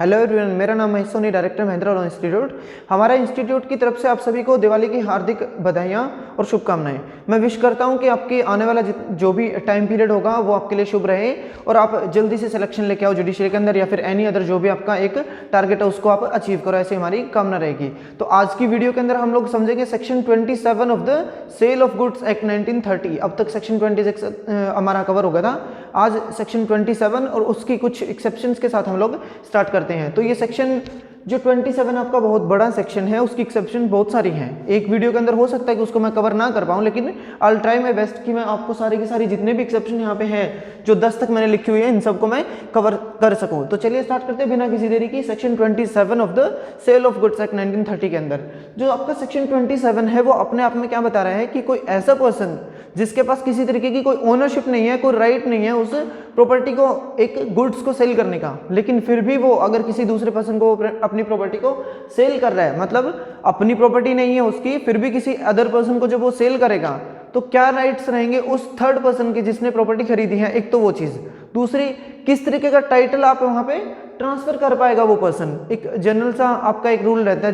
Hello everyone, मेरा नाम है Soni, director Mahindra law institute. हमारा इंस्टीट्यूट की तरफ से आप सभी को दिवाली की हार्दिक बधाइयाँ और शुभकामनाएं। मैं विश करता हूं कि आपकी आने वाला जो भी टाइम पीरियड होगा वो आपके लिए शुभ रहे और आप जल्दी से सिलेक्शन लेके आओ जुडिशरी के अंदर, या फिर एनी अदर जो भी आपका एक टारगेट है उसको आप अचीव करो, ऐसी हमारी कामना रहेगी। तो आज की वीडियो के अंदर हम लोग समझेंगे section 27 of the sale of goods act 1930। अब तक सेक्शन 26 हमारा कवर हो गया था, आज सेक्शन 27 और उसकी कुछ एक्सेप्शंस के साथ हम लोग स्टार्ट करते हैं। तो ये सेक्शन जो 27 आपका बहुत बड़ा सेक्शन है, उसकी एक्सेप्शन बहुत सारी हैं। एक वीडियो के अंदर हो सकता है कि उसको मैं कवर ना कर पाऊँ, लेकिन आई ट्राई माय बेस्ट कि मैं आपको सारी की सारी जितने भी एक्सेप्शन यहाँ पे हैं, जो 10 तक मैंने लिखी हुई है, इन सबको मैं कवर कर सकूँ। तो चलिए स्टार्ट करते हैं बिना किसी देरी की। Section 27 of the sale of goods act 1930 के अंदर जो आपका सेक्शन 27 है वो अपने आप में क्या बता रहा है कि कोई ऐसा पर्सन जिसके पास किसी तरीके की कोई ओनरशिप नहीं है, कोई राइट नहीं है उस प्रॉपर्टी को, एक गुड्स को सेल करने का, लेकिन फिर भी वो अगर किसी दूसरे पर्सन को अपनी प्रॉपर्टी को सेल कर रहा है, मतलब अपनी प्रॉपर्टी नहीं है उसकी, फिर भी किसी अदर पर्सन को जब वो सेल करेगा तो क्या राइट्स रहेंगे उस थर्ड पर्सन के जिसने प्रॉपर्टी खरीदी है। एक तो वो चीज, दूसरी किस तरीके का टाइटल आप वहां पे ट्रांसफर कर पाएगा वो पर्सन। एक जनरल सा आपका एक रूल रहता है,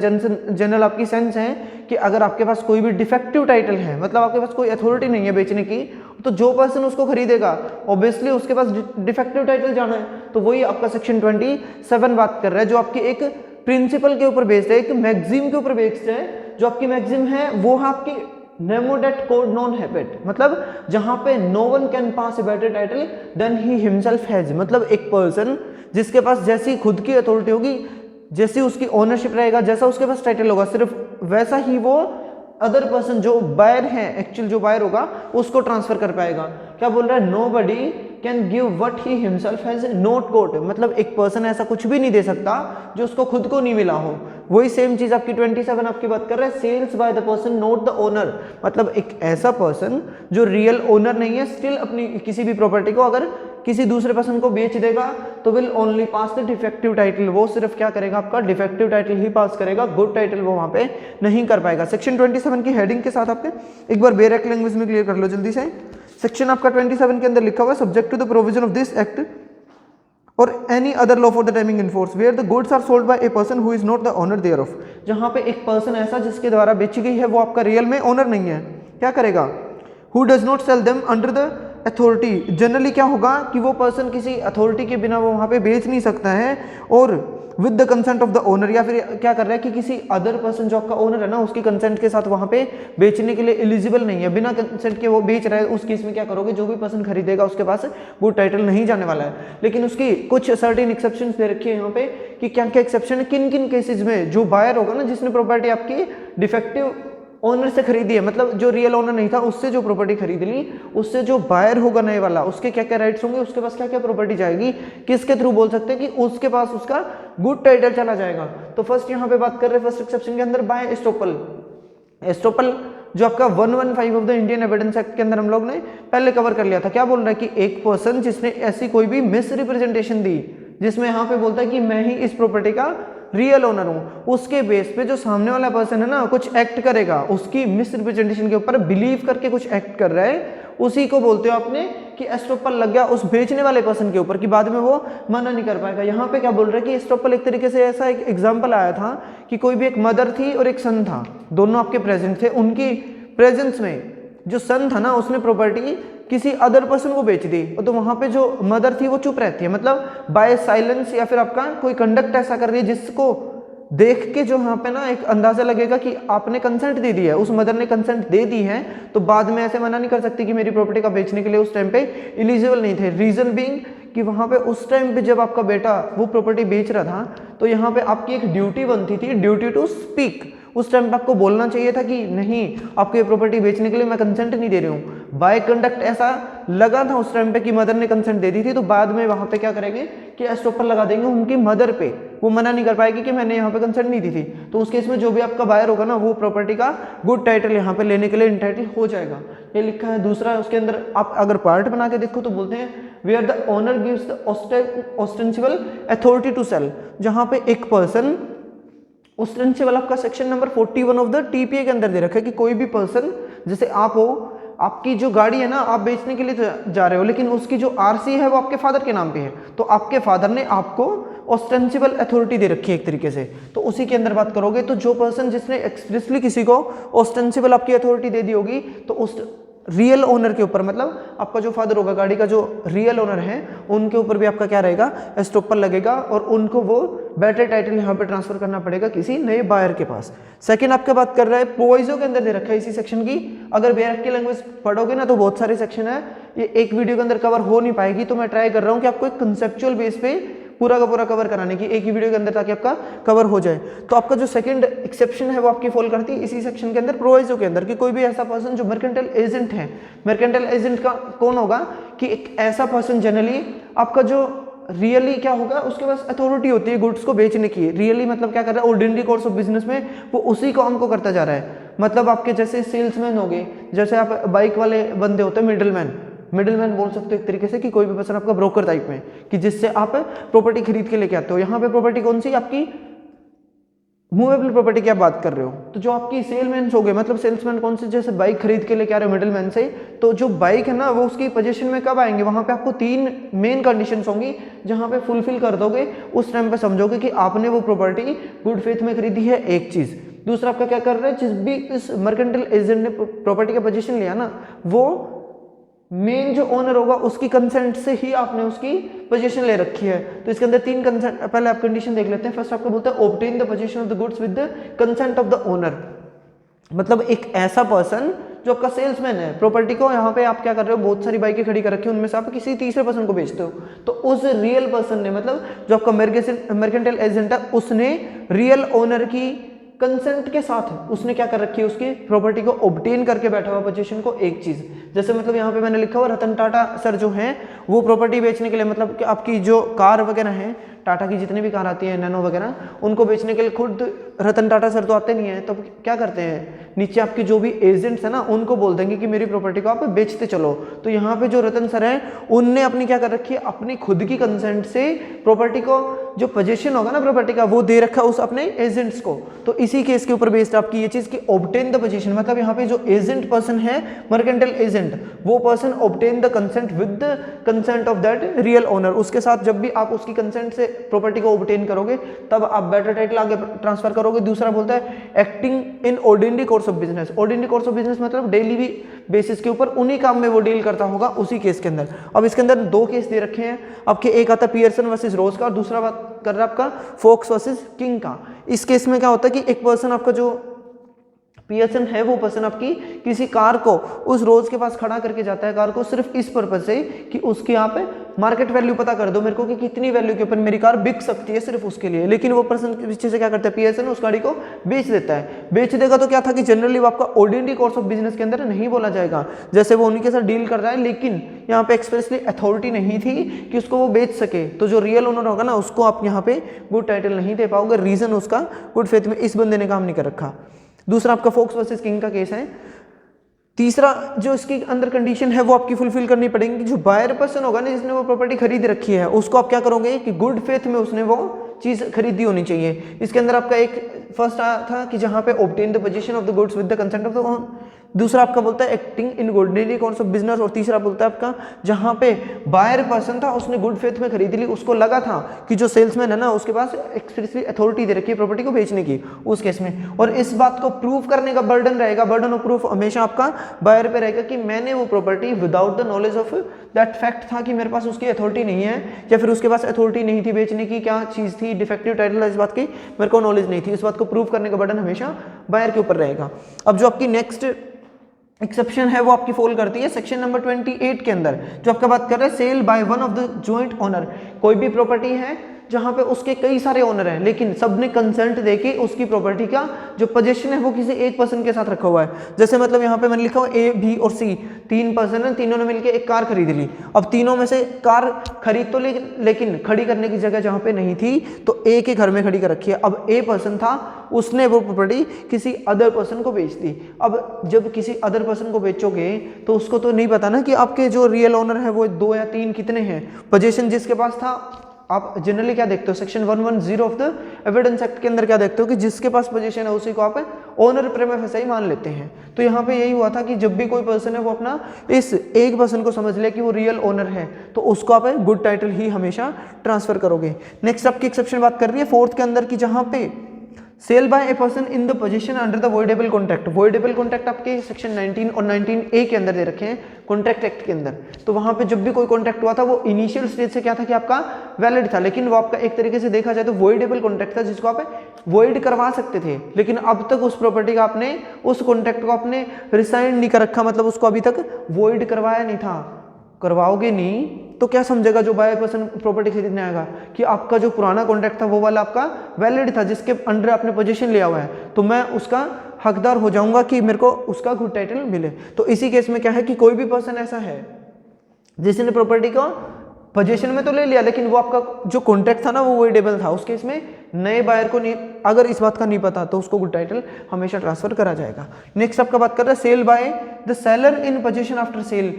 जनरल आपकी सेंस है कि अगर आपके पास कोई भी डिफेक्टिव टाइटल है, मतलब आपके पास कोई अथॉरिटी नहीं है बेचने की, तो जो पर्सन उसको खरीदेगा ऑब्वियसली उसके पास डिफेक्टिव टाइटल जाना है। तो वही आपका सेक्शन 27 बात कर रहा है, जो आपकी एक प्रिंसिपल के ऊपर बेस्ड है, एक मैक्सिम के ऊपर बेस्ड है। जो आपकी मैक्सिम है वो है आपकी नेमो डेट कोड नॉन हैबिट, मतलब जहां पे no one can pass a better title than he himself has. मतलब एक पर्सन जिसके पास जैसी खुद की अथॉरिटी होगी, जैसी उसकी ओनरशिप रहेगा, जैसा उसके पास टाइटल होगा, सिर्फ वैसा ही वो अदर पर्सन जो बायर है, एक्चुअल जो बायर होगा, उसको ट्रांसफर कर पाएगा। क्या बोल रहा है? Nobody can give what he himself has not गोट, मतलब एक पर्सन ऐसा कुछ भी नहीं दे सकता जो उसको खुद को नहीं मिला हो। वही सेम चीज आपकी 27 आपकी बात कर रहा है, sales by the person not the owner, मतलब एक ऐसा पर्सन जो रियल ओनर नहीं है, स्टिल अपनी किसी भी प्रॉपर्टी को अगर किसी दूसरे पर्सन को बेच देगा तो will only pass the defective title. वो सिर्फ क्या करेगा? आपका डिफेक्टिव टाइटल ही पास करेगा, गुड टाइटल वो वहां पे नहीं कर पाएगा। सेक्शन 27 की हेडिंग के साथ आपके एक बार बेरेक लैंग्वेज में क्लियर कर लो जल्दी से। सेक्शन आपका 27 के अंदर लिखा हुआ है, subject to the provision of this act और any other law for the time being in force where the goods are sold by a person who is not the owner thereof. जहां पे एक पर्सन ऐसा जिसके द्वारा बेची गई है वो आपका रियल में ओनर नहीं है, क्या करेगा? Who does not sell them under the authority. Generally क्या होगा कि वो पर्सन किसी अथॉरिटी के बिना वो वहां पे बेच नहीं सकता है, और with the consent of the owner, या फिर क्या कर रहा है कि किसी अदर पर्सन जो आपका ओनर है ना, उसकी कंसेंट के साथ वहां पे बेचने के लिए एलिजिबल नहीं है, बिना कंसेंट के वो बेच रहा है। उस केस में क्या करोगे? जो भी पर्सन खरीदेगा उसके पास वो टाइटल नहीं जाने वाला है। लेकिन उसकी कुछ सर्टेन एक्सेप्शन दे रखी है यहाँ पे कि क्या क्या एक्सेप्शन है, किन किन केसेज में जो बायर होगा ना, जिसने प्रॉपर्टी आपकी डिफेक्टिव ओनर से खरीदी है, मतलब जो रियल ओनर नहीं था उससे जो प्रॉपर्टी खरीद ली, उससे जो बायर होगा नए वाला, उसके क्या क्या राइट्स होंगे, उसके पास क्या क्या प्रॉपर्टी जाएगी, किसके थ्रू बोल सकते हैं कि उसके पास उसका गुड टाइटल चला जाएगा। तो फर्स्ट यहाँ पे बात कर रहे हैं फर्स्ट एक्सेप्शन के अंदर बाय एस्टोपल। एस्टोपल जो आपका 115 of the Indian evidence act के अंदर हम लोग ने पहले कवर कर लिया था। क्या बोल रहा है कि एक पर्सन जिसने ऐसी कोई भी मिस रिप्रेजेंटेशन दी, जिसमें यहाँ पे बोलता है कि मैं ही इस प्रॉपर्टी का रियल ओनर हूं, उसके बेस पे जो सामने वाला पर्सन है ना कुछ एक्ट करेगा, उसकी मिस रिप्रेजेंटेशन के ऊपर बिलीव करके कुछ एक्ट कर रहा है, उसी को बोलते हो आपने कि एस्टोपल लग गया उस बेचने वाले पर्सन के ऊपर, कि बाद में वो मना नहीं कर पाएगा। यहाँ पे क्या बोल रहे हैं कि एस्टोपल एक तरीके से ऐसा एक एग्जांपल आया था कि कोई भी एक मदर थी और एक सन था, दोनों आपके प्रेजेंट थे, उनकी प्रेजेंस में जो सन था ना उसने प्रॉपर्टी किसी अदर पर्सन को बेच दी, तो वहां पे जो मदर थी वो चुप रहती है, मतलब बाय साइलेंस, या फिर आपका कोई कंडक्ट ऐसा कर रही है जिसको देख के जो यहाँ पे ना एक अंदाजा लगेगा कि आपने कंसेंट दे दी है, उस मदर ने कंसेंट दे दी है, तो बाद में ऐसे मना नहीं कर सकती कि मेरी प्रॉपर्टी का बेचने के लिए उस टाइम पे एलिजिबल नहीं थे। रीजन बीइंग कि वहां पे उस टाइम पे जब आपका बेटा वो प्रॉपर्टी बेच रहा था, तो यहाँ पे आपकी एक ड्यूटी बनती थी, ड्यूटी टू स्पीक। उस टाइम पे आपको बोलना चाहिए था कि नहीं, आपको ये प्रॉपर्टी बेचने के लिए मैं कंसेंट नहीं दे रही हूँ। बाय कंडक्ट ऐसा लगा था उस टाइम पे कि मदर ने कंसेंट दे दी थी, तो बाद में वहां पे क्या करेंगे कि एस्टोपल लगा देंगे उनकी मदर पे, वो मना नहीं कर पाएगी कि मैंने यहाँ पे कंसेंट नहीं दी थी। तो उस केस में जो भी आपका बायर होगा ना, वो प्रॉपर्टी का गुड टाइटल यहाँ पे लेने के लिए इंटाइटल हो जाएगा। ये लिखा है। दूसरा उसके अंदर आप अगर पार्ट बना के देखो तो बोलते हैं where the owner gives the ostensible authority to sell, जहां पे एक पर्सन ऑस्टेंसिबल आपका section number 41 of the TPA के अंदर दे रखा है कि कोई भी पर्सन, जैसे आप हो, आपकी जो गाड़ी है ना आप बेचने के लिए जा रहे हो, लेकिन उसकी जो आरसी है वो आपके फादर के नाम पे है, तो आपके फादर ने आपको ऑस्टेंसिबल अथॉरिटी दे रखी है एक तरीके से, तो उसी के अंदर बात करोगे। तो जो पर्सन जिसने एक्सप्रेसली किसी को ऑस्टेंसिबल आपकी अथॉरिटी दे दी होगी, तो उस रियल ओनर के ऊपर, मतलब आपका जो फादर होगा, गाड़ी का जो रियल ओनर है, उनके ऊपर भी आपका क्या रहेगा, एस्टोपर लगेगा, और उनको वो बेटर टाइटल यहाँ पे ट्रांसफर करना पड़ेगा किसी नए बायर के पास। सेकंड आपके बात कर रहा है प्रोविजो के अंदर दे रखा है इसी सेक्शन की। अगर बेयर की लैंग्वेज पढ़ोगे ना तो बहुत सारे सेक्शन है, ये एक वीडियो के अंदर कवर हो नहीं पाएगी, तो मैं ट्राई कर रहा हूँ कि आपको एक कंसेप्चुअल बेस पे पूरा का पूरा कवर कराने की एक ही वीडियो के अंदर, ताकि आपका कवर हो जाए। तो आपका जो सेकंड एक्सेप्शन है वो आपकी फॉल करती है इसी सेक्शन के अंदर, प्रोविजो के अंदर, कि कोई भी ऐसा पर्सन जो मर्केंटाइल एजेंट है। मर्केंटाइल एजेंट का कौन होगा, कि एक ऐसा पर्सन जनरली आपका जो रियली क्या होगा, उसके पास अथॉरिटी होती है गुड्स को बेचने की। रियली मतलब क्या कर रहा है, ऑर्डिनरी कोर्स ऑफ बिजनेस में वो उसी काम को करता जा रहा है। मतलब आपके जैसे सेल्समैन हो गए, जैसे आप बाइक वाले बंदे होते हैं मिडिलमैन बोल सकते हो एक तरीके से, कि कोई भी पर्सन आपका ब्रोकर टाइप में, कि जिससे आप प्रॉपर्टी खरीद के लेके आते हो। यहाँ पे प्रॉपर्टी कौन सी, आपकी मूवेबल प्रॉपर्टी की आप बात कर रहे हो। तो जो आपकी सेलमैन हो गए, मतलब सेल्समैन कौन से, जैसे बाइक खरीद के लेके आ रहे हो मिडिलमैन से, तो जो बाइक है ना वो उसकी पोजीशन में कब आएंगे, वहां पे आपको 3 मेन कंडीशंस होंगी, जहां पे फुलफिल कर दोगे उस टाइम पे समझोगे कि आपने वो प्रॉपर्टी गुड फेथ में खरीदी है, एक चीज। दूसरा आपका क्या कर रहा है, जिस भी इस मर्केंटाइल एजेंट ने प्रॉपर्टी का पोजीशन लिया ना, वो मेन जो ओनर होगा उसकी कंसेंट से ही आपने उसकी पोजीशन ले रखी है। तो इसके अंदर 3 कंसेंट, पहले आप कंडीशन देख लेते हैं। फर्स्ट आपको बोलता है obtain the position of the goods with the consent of the owner, मतलब एक ऐसा पर्सन जो आपका सेल्समैन है, प्रॉपर्टी को यहाँ पे आप क्या कर रहे हो, बहुत सारी बाइकें खड़ी कर रखी है, उनमें से आप किसी तीसरे पर्सन को बेचते हो, तो उस रियल पर्सन ने, मतलब जो आपका मर्केंटाइल एजेंट है, उसने रियल ओनर की कंसेंट के साथ उसने क्या कर रखी है, उसकी प्रॉपर्टी को ऑब्टेन करके बैठा हुआ पोजीशन को, एक चीज। जैसे मतलब यहाँ पे मैंने लिखा हुआ रतन टाटा सर जो हैं वो प्रॉपर्टी बेचने के लिए, मतलब कि आपकी जो कार वगैरह हैं, टाटा की जितनी भी कार आती है नैनो वगैरह, उनको बेचने के लिए खुद रतन टाटा सर तो आते नहीं है, तो क्या करते हैं, नीचे आपके जो भी एजेंट्स है ना उनको बोल देंगे कि मेरी प्रॉपर्टी को आप बेचते चलो। तो यहाँ पे जो रतन सर हैं उनने अपनी क्या कर रखी है, अपनी खुद की कंसेंट से प्रॉपर्टी को जो पोजीशन होगा ना प्रॉपर्टी का, वो दे रखा उस अपने एजेंट्स को। तो इसी केस के ऊपर बेस्ड आपकी ये चीज कि ऑब्टेन द पोजीशन, मतलब यहाँ पे जो एजेंट पर्सन है मर्केंटाइल एजेंट, वो person obtain the consent with the consent of that real owner. उसके साथ जब भी आप उसकी कंसेंट से प्रॉपर्टी को ऑब्टेन करोगे तब आप बेटर टाइटल आगे ट्रांसफर करोगे। दूसरा बोलता है acting in ordinary course of business. Ordinary course of business मतलब डेली भी बेसिस के ऊपर उन्हीं काम में वो डील करता होगा उसी केस के अंदर। अब इसके अंदर 2 केस दे रखे हैं आपके, एक आता है पियर्सन वर्सेस रोज का, और दूसरा बात कर रहा है आपका फोक्स वर्सेस किंग का। इस केस में क्या होता है कि एक पर्सन आपका जो पियर्सन है वो पर्सन आपकी किसी कार को उस रोज के पास खड़ा करके जाता है, कार को सिर्फ इस पर्पज से कि उसकी आप मार्केट वैल्यू पता कर दो मेरे को कि कितनी वैल्यू के ऊपर मेरी कार बिक सकती है, सिर्फ उसके लिए। लेकिन वो पर्सन पीछे से क्या करता है, पियर्सन उस गाड़ी को बेच देता है। बेच देगा तो क्या था कि जनरली वो आपका ऑर्डिनरी कोर्स ऑफ बिजनेस के अंदर नहीं बोला जाएगा, जैसे वो उन्हीं के साथ डील कर रहा है, लेकिन यहाँ पे एक्सप्रेसली अथॉरिटी नहीं थी कि उसको वो बेच सके। तो जो रियल ओनर होगा ना उसको आप यहाँ पे गुड टाइटल नहीं दे पाओगे, रीजन उसका गुड फेथ में इस बंदे ने काम नहीं कर रखा। दूसरा आपका फोक्स वर्सेस किंग का केस है। तीसरा जो इसके अंदर कंडीशन है वो आपकी फुलफिल करनी पड़ेगी, जो बायर पर्सन होगा ना जिसने वो प्रॉपर्टी खरीद रखी है उसको आप क्या करोगे कि गुड फेथ में उसने वो चीज खरीदी होनी चाहिए। इसके अंदर आपका एक फर्स्ट था कि जहां पे obtain the position of the goods with the consent of the, दूसरा आपका बोलता है acting in ordinary course of business, और तीसरा बोलता है आपका जहां पे बायर पर्सन था उसने गुड फेथ में खरीद ली, उसको लगा था कि जो सेल्समैन है ना उसके पास एक्सप्रेसली अथॉरिटी दे रखी है प्रॉपर्टी को बेचने की उस केस में। और इस बात को प्रूव करने का बर्डन रहेगा, बर्डन ऑफ प्रूफ हमेशा आपका बायर पे रहेगा कि मैंने वो property without the knowledge of that fact था कि मेरे पास उसकी अथॉरिटी नहीं है, या फिर उसके पास अथॉरिटी नहीं थी बेचने की, क्या चीज थी, डिफेक्टिव टाइटल, इस बात की मेरे को नॉलेज नहीं थी। इस बात को प्रूव करने का बर्डन हमेशा बायर के ऊपर रहेगा। अब जो आपकी नेक्स्ट एक्सेप्शन है वो आपकी फॉल करती है सेक्शन नंबर 28 के अंदर, जो आपका बात कर रहे हैं sale by one of the joint owner. कोई भी प्रॉपर्टी है जहां पे उसके कई सारे ओनर हैं लेकिन सबने कंसेंट देके उसकी प्रॉपर्टी का जो पोजीशन है वो किसी एक पर्सन के साथ रखा हुआ है। जैसे मतलब यहाँ पे मैंने लिखा हुआ ए, बी और सी, 3 पर्सन है, तीनों ने मिलकर एक कार खरीद ली। अब तीनों में से कार खरीद तो लेकिन खड़ी करने की जगह जहां पे नहीं थी तो ए के घर में खड़ी कर रखी है। अब ए पर्सन था, उसने वो प्रॉपर्टी किसी अदर पर्सन को बेच दी। अब जब किसी अदर पर्सन को बेचोगे तो उसको तो नहीं पता ना कि आपके जो रियल ओनर है वो 2 या 3 कितने हैं। पोजीशन जिसके पास था, आप जनरली क्या देखते हो section 110 of the evidence act के अंदर क्या देखते हो कि जिसके पास पोजीशन है उसी को आप ओनर प्रेमा फेसाई मान लेते हैं। तो यहाँ पे यही हुआ था कि जब भी कोई पर्सन है वो अपना इस एक पर्सन को समझ ले कि वो रियल ओनर है, तो उसको आप गुड टाइटल ही हमेशा ट्रांसफर करोगे। नेक्स्ट आपकी एक्सेप्शन बात कर रही है फोर्थ के अंदर की, जहाँ पे sale by a person in the position under the voidable contract. Voidable contract आपके सेक्शन 19 और 19A के अंदर दे रखे हैं कॉन्ट्रैक्ट एक्ट के अंदर। तो वहां पे जब भी कोई कॉन्ट्रैक्ट हुआ था वो इनिशियल स्टेज से क्या था कि आपका वैलिड था, लेकिन वो आपका एक तरीके से देखा जाए तो वॉइडेबल कॉन्ट्रैक्ट था जिसको आप वॉइड करवा सकते थे, लेकिन अब तक उस प्रॉपर्टी का आपने उस कॉन्ट्रैक्ट को आपने रिसाइन नहीं कर रखा, मतलब उसको अभी तक वॉइड करवाया नहीं था। करवाओगे नहीं तो क्या समझेगा जो बाय पर्सन प्रॉपर्टी खरीदने आएगा कि आपका जो पुराना कॉन्ट्रैक्ट था वो वाला आपका वैलिड था जिसके अंडर आपने पोजीशन लिया हुआ है, तो मैं उसका हकदार हो जाऊंगा कि मेरे को उसका गुड टाइटल मिले। तो इसी केस में क्या है कि कोई भी पर्सन ऐसा है जिसने प्रॉपर्टी को पोजीशन में तो ले लिया, लेकिन वो आपका जो कॉन्ट्रैक्ट था ना वो वॉइडेबल था, उस केस में नए बायर को नहीं, अगर इस बात का नहीं पता तो उसको गुड टाइटल हमेशा ट्रांसफर करा जाएगा। नेक्स्ट आपका बात कर रहा है sale by the seller in position after sale.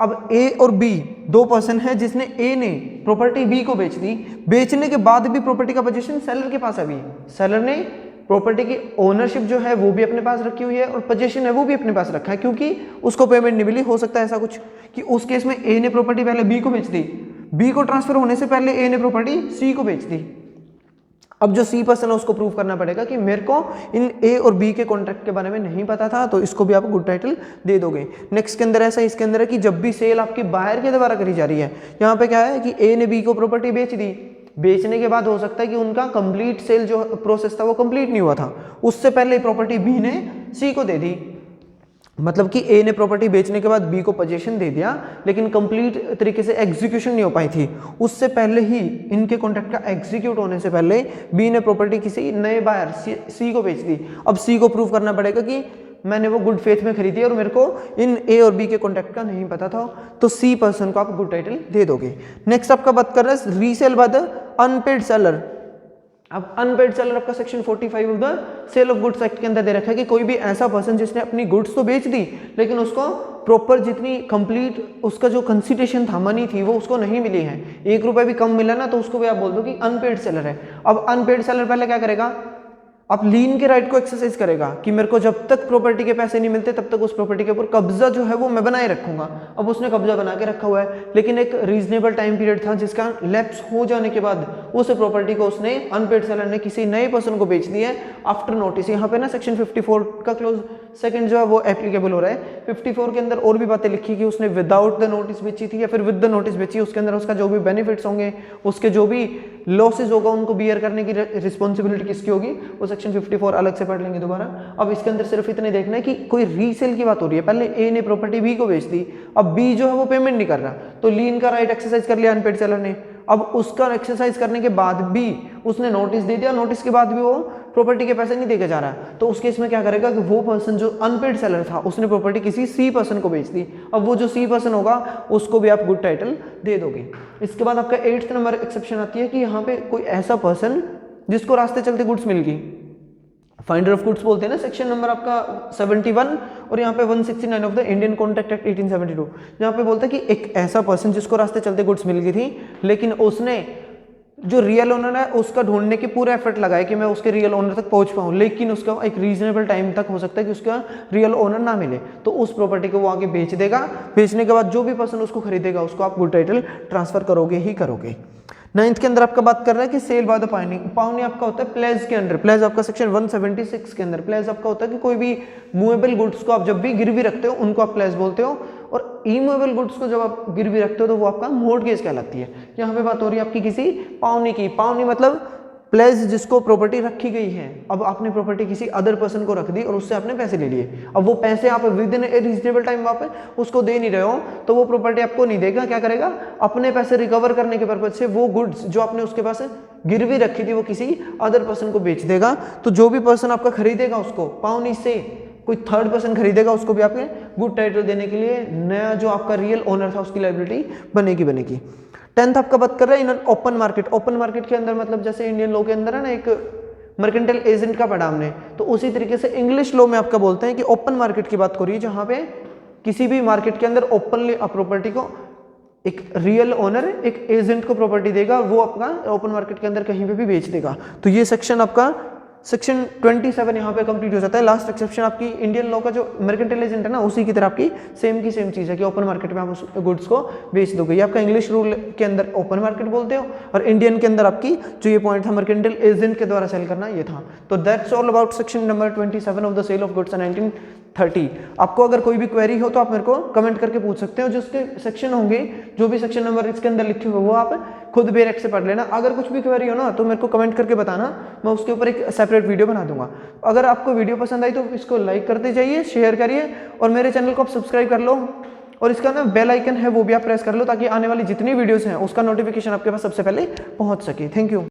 अब ए और बी दो पर्सन है, जिसने ए ने प्रॉपर्टी बी को बेच दी, बेचने के बाद भी प्रॉपर्टी का पोजीशन सेलर के पास अभी, सेलर ने प्रॉपर्टी की ओनरशिप जो है वो भी अपने पास रखी हुई है और पोजीशन है वो भी अपने पास रखा है, क्योंकि उसको पेमेंट नहीं मिली। हो सकता है ऐसा कुछ कि उस केस में ए ने प्रॉपर्टी पहले बी को बेच दी, बी को ट्रांसफर होने से पहले ए ने प्रॉपर्टी सी को बेच दी। अब जो सी पर्सन है उसको प्रूव करना पड़ेगा कि मेरे को इन ए और बी के कॉन्ट्रैक्ट के बारे में नहीं पता था, तो इसको भी आप गुड टाइटल दे दोगे। नेक्स्ट के अंदर ऐसा इसके अंदर है कि जब भी सेल आपकी बायर के द्वारा करी जा रही है, यहाँ पे क्या है कि ए ने बी को प्रॉपर्टी बेच दी, बेचने के बाद हो सकता है कि उनका कंप्लीट सेल जो प्रोसेस था वो कंप्लीट नहीं हुआ था, उससे पहले प्रॉपर्टी बी ने सी को दे दी, मतलब कि ए ने प्रॉपर्टी बेचने के बाद बी को पोजीशन दे दिया, लेकिन कंप्लीट तरीके से एग्जीक्यूशन नहीं हो पाई थी, उससे पहले ही इनके कॉन्ट्रैक्ट का एग्जीक्यूट होने से पहले बी ने प्रॉपर्टी किसी नए बायर सी को बेच दी। अब सी को प्रूव करना पड़ेगा कि मैंने वो गुड फेथ में खरीदी और मेरे को इन ए और बी के कॉन्ट्रैक्ट का नहीं पता था, तो सी पर्सन को आप गुड टाइटल दे दोगे। नेक्स्ट आपका बात कर रहा है resale by the unpaid seller. अब अनपेड सेलर आपका section 45 of the sale of goods act के अंदर दे रखा है कि कोई भी ऐसा पर्सन जिसने अपनी गुड्स तो बेच दी, लेकिन उसको प्रॉपर जितनी कंप्लीट उसका जो कंसिडरेशन था, मनी थी, वो उसको नहीं मिली है, 1 रुपये भी कम मिला ना, तो उसको भी आप बोल दो कि अनपेड सेलर है। अब अनपेड सेलर पहले क्या करेगा, आप लीन के राइट को एक्सरसाइज करेगा कि मेरे को जब तक प्रॉपर्टी के पैसे नहीं मिलते तब तक उस प्रॉपर्टी के ऊपर कब्जा जो है वो मैं बनाए रखूंगा। अब उसने कब्जा बना के रखा हुआ है, लेकिन एक रीजनेबल टाइम पीरियड था जिसका लैप्स हो जाने के बाद उस प्रॉपर्टी को उसने अनपेड सेलर ने किसी नए पर्सन को बेच दी है आफ्टर नोटिस। यहाँ पे ना सेक्शन 54 का क्लोज सेकंड जो है वो एप्लीकेबल हो रहा है। 54 के अंदर और भी बातें लिखी कि उसने विदाउट द नोटिस बेची थी या फिर विद द नोटिस बेची, उसके अंदर उसका जो भी बेनिफिट्स होंगे, उसके जो भी लॉसेज होगा, उनको बियर करने की रिस्पॉन्सिबिलिटी किसकी होगी, वो सेक्शन 54 अलग से पढ़ लेंगे दोबारा। अब इसके अंदर सिर्फ इतने देखना है कि कोई रीसेल की बात हो रही है, पहले ए ने प्रॉपर्टी बी को बेच दी, अब बी जो है वो पेमेंट नहीं कर रहा, तो लीन का राइट एक्सरसाइज कर लिया अनपेड सेलर ने। अब उसका एक्सरसाइज करने के बाद भी उसने नोटिस दे दिया, नोटिस के बाद भी वो प्रॉपर्टी के पैसे नहीं देके जा रहा, तो उस केस में क्या करेगा कि वो पर्सन जो अनपेड सेलर था उसने प्रॉपर्टी किसी सी पर्सन को बेच दी, अब वो जो सी पर्सन होगा उसको भी आप गुड टाइटल दे दोगे। इसके बाद आपका 8th नंबर एक्सेप्शन आती है कि यहाँ पे कोई ऐसा पर्सन जिसको रास्ते चलते गुड्स मिल गई, फाइंडर ऑफ गुड्स बोलते हैं ना, सेक्शन नंबर आपका 71 और यहाँ पे 169 of the Indian contract act 1872, जहाँ पे बोलता है कि एक ऐसा पर्सन जिसको रास्ते चलते गुड्स मिल गई थी, लेकिन उसने जो रियल ओनर है उसका ढूंढने की पूरा एफर्ट लगाया कि मैं उसके रियल ओनर तक पहुंच पाऊं, लेकिन उसका एक रीजनेबल टाइम तक हो सकता है कि उसका रियल ओनर ना मिले, तो उस प्रॉपर्टी को वो आगे बेच देगा। बेचने के बाद जो भी पर्सन उसको खरीदेगा उसको आप गुड टाइटल ट्रांसफर करोगे ही करोगे। 9th के अंदर आपका बात कर रहा है कि सेल बाय द पाउनी। पाउनी आपका होता है प्लेज के अंदर, प्लेज आपका सेक्शन 176 के अंदर, प्लेज आपका होता है कि कोई भी मूवेबल गुड्स को आप जब भी गिरवी रखते हो उनको आप प्लेज बोलते हो, और इमूवेबल गुड्स को जब आप गिरवी रखते हो तो वो आपका मॉर्टगेज कहलाती है। यहाँ पे बात हो रही है आपकी किसी पाउनी की, पाउनी मतलब प्लेज जिसको प्रॉपर्टी रखी गई है, अब आपने प्रॉपर्टी किसी अदर पर्सन को रख दी और उससे आपने पैसे ले लिए, अब वो पैसे आप with in A reasonable time आप उसको दे नहीं रहे हो, तो वो प्रॉपर्टी आपको नहीं देगा, क्या करेगा, अपने पैसे रिकवर करने के पर्पज से वो गुड्स जो आपने उसके पास गिरवी रखी थी वो किसी अदर पर्सन को बेच देगा। तो जो भी पर्सन आपका खरीदेगा उसको पाउनी से कोई थर्ड पर्सन खरीदेगा उसको भी आपके गुड टाइटल देने के लिए नया जो आपका रियल ओनर था उसकी लायबिलिटी बनेगी। 10th आपका बात कर रहा है in open market. Open market के अंदर मतलब जैसे इंडियन लॉ के अंदर है ना एक मर्केंटाइल एजेंट का पढ़ा हमने, तो उसी तरीके से इंग्लिश लॉ में आपका बोलते हैं कि ओपन मार्केट की बात करिए, जहां पे किसी भी मार्केट के अंदर ओपनली प्रॉपर्टी को एक रियल ओनर एक एजेंट को प्रॉपर्टी देगा, वो आपका ओपन मार्केट के अंदर कहीं पे भी बेच देगा। तो ये सेक्शन आपका सेक्शन 27 यहाँ पे कंप्लीट हो जाता है। लास्ट एक्सेप्शन आपकी इंडियन लॉ का जो मर्केंटाइल एजेंट है ना, उसी की तरह आपकी सेम की सेम चीज़ है कि ओपन मार्केट में आप उस गुड्स को बेच दोगे। ये आपका इंग्लिश रूल के अंदर ओपन मार्केट बोलते हो, और इंडियन के अंदर आपकी जो ये पॉइंट था मर्केंटाइल एजेंट के द्वारा सेल करना, ये था। तो that's all about section number 27 of the sale of goods 1930। आपको अगर कोई भी क्वेरी हो तो आप मेरे को कमेंट करके पूछ सकते हो। जो उसके सेक्शन होंगे, जो भी सेक्शन नंबर इसके अंदर लिखे हुए, वो आप खुद बेरेक्ट से पढ़ लेना। अगर कुछ भी क्वेरी हो ना तो मेरे को कमेंट करके बताना, मैं उसके ऊपर एक सेपरेट वीडियो बना दूंगा। अगर आपको वीडियो पसंद आई तो इसको लाइक करते जाइए, शेयर करिए, और मेरे चैनल को आप सब्सक्राइब कर लो, और इसका ना बेल आइकन है वो भी आप प्रेस कर लो, ताकि आने वाली जितनी वीडियोस हैं उसका नोटिफिकेशन आपके पास सबसे पहले पहुंच सके। Thank you.